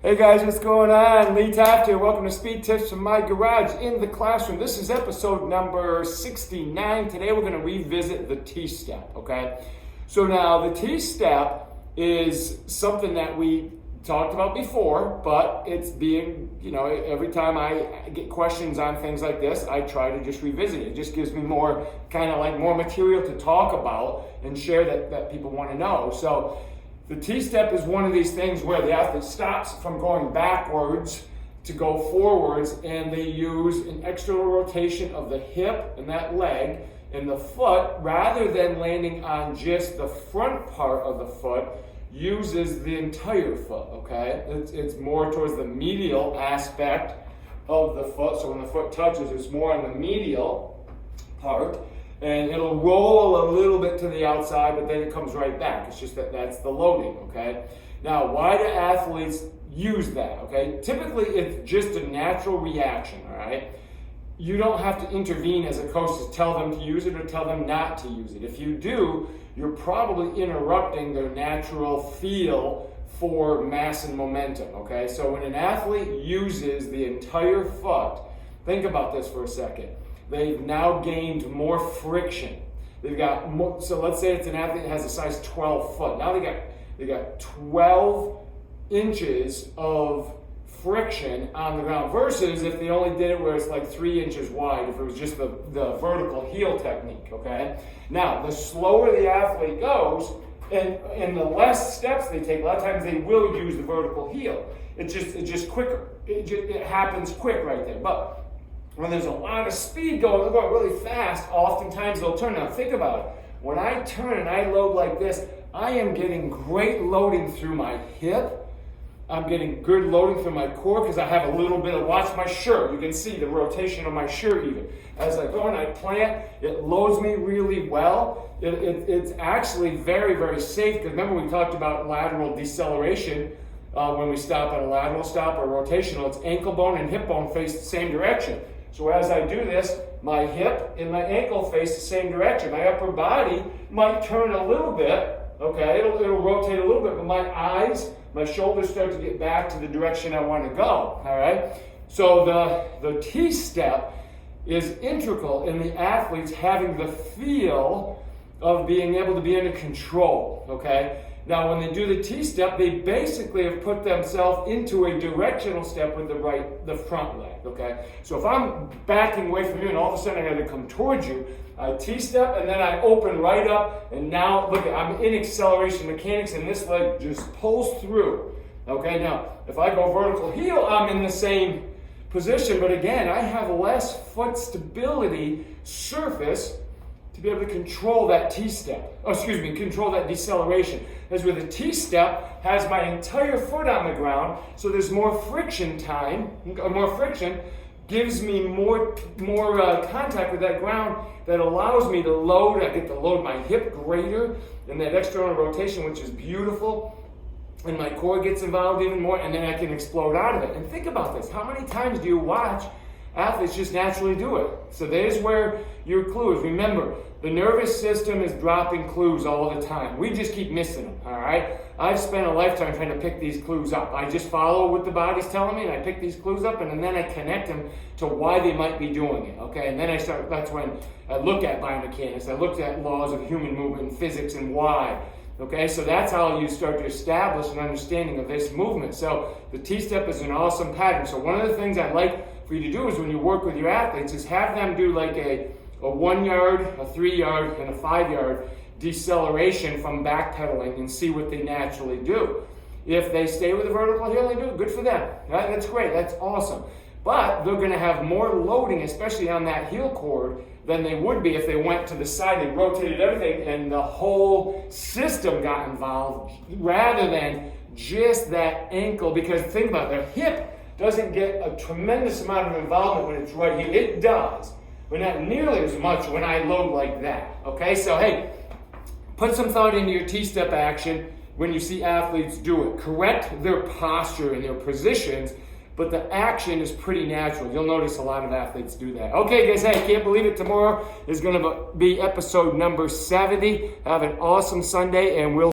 Hey guys, what's going on? Lee Taft here. Welcome to Speed Tips from my garage in the classroom. This is episode number 69. Today we're going to revisit the T-step, okay? So now the T-step is something that we talked about before, but it's being, every time I get questions on things like this, I try to just revisit it. It just gives me more more material to talk about and share that people want to know. So the T-step is one of these things where the athlete stops from going backwards to go forwards, and they use an external rotation of the hip and that leg and the foot, rather than landing on just the front part of the foot, uses the entire foot, okay? It's more towards the medial aspect of the foot, so when the foot touches, it's more on the medial part, and it'll roll a little bit to the outside, but then it comes right back. It's just that's the loading, okay? Now, why do athletes use that, okay? Typically, it's just a natural reaction, all right? You don't have to intervene as a coach to tell them to use it or tell them not to use it. If you do, you're probably interrupting their natural feel for mass and momentum, okay? So when an athlete uses the entire foot, think about this for a second. They've now gained more friction. They've got more, so let's say it's an athlete that has a size 12 foot. Now they got 12 inches of friction on the ground, versus if they only did it where it's like 3 inches wide, if it was just the vertical heel technique, okay? Now, the slower the athlete goes, and the less steps they take, a lot of times they will use the vertical heel. It's just quicker. It happens quick right there. But when there's a lot of speed going, they're going really fast, oftentimes they'll turn. Now think about it. When I turn and I load like this, I am getting great loading through my hip. I'm getting good loading through my core because I have a little bit of, watch my shirt. You can see the rotation of my shirt even. As I go and I plant, it loads me really well. It's actually very, very safe, because remember we talked about lateral deceleration. When we stop at a lateral stop or rotational, it's ankle bone and hip bone face the same direction. So as I do this, my hip and my ankle face the same direction. My upper body might turn a little bit, okay? It'll rotate a little bit, but my eyes, my shoulders start to get back to the direction I want to go, all right? So the T-step is integral in the athletes having the feel of being able to be under control, okay? Now, when they do the T-step, they basically have put themselves into a directional step with the front leg, okay? So if I'm backing away from you and all of a sudden I got to come towards you, I T-step and then I open right up, and now, look, I'm in acceleration mechanics and this leg just pulls through, okay? Now, if I go vertical heel, I'm in the same position, but again, I have less foot stability surface to be able to control that T-step, control that deceleration. As with a T-step, has my entire foot on the ground, so there's more friction time, more friction, gives me more contact with that ground that allows me to load. I get to load my hip greater in that external rotation, which is beautiful, and my core gets involved even more, and then I can explode out of it. And think about this. How many times do you watch athletes just naturally do it? So there's where your clue is. Remember, the nervous system is dropping clues all the time. We just keep missing them, all right? I've spent a lifetime trying to pick these clues up. I just follow what the body's telling me, and I pick these clues up, and then I connect them to why they might be doing it, okay? And then that's when I look at biomechanics. I looked at laws of human movement and physics and why. Okay, so that's how you start to establish an understanding of this movement. So the T-step is an awesome pattern. So one of the things I'd like for you to do is when you work with your athletes is have them do like a 1 yard, a 3 yard, and a 5 yard deceleration from backpedaling and see what they naturally do. If they stay with the vertical heel, they do it. Good for them. Right? That's great. That's awesome. But they're going to have more loading, especially on that heel cord, than they would be if they went to the side. They rotated everything and the whole system got involved rather than just that ankle. Because think about it, their hip doesn't get a tremendous amount of involvement when it's right here. It does, but not nearly as much when I load like that. Okay, so hey, put some thought into your T-step action when you see athletes do it. Correct their posture and their positions, but the action is pretty natural. You'll notice a lot of athletes do that. Okay, guys, hey, I can't believe it. Tomorrow is going to be episode number 70. Have an awesome Sunday, and we'll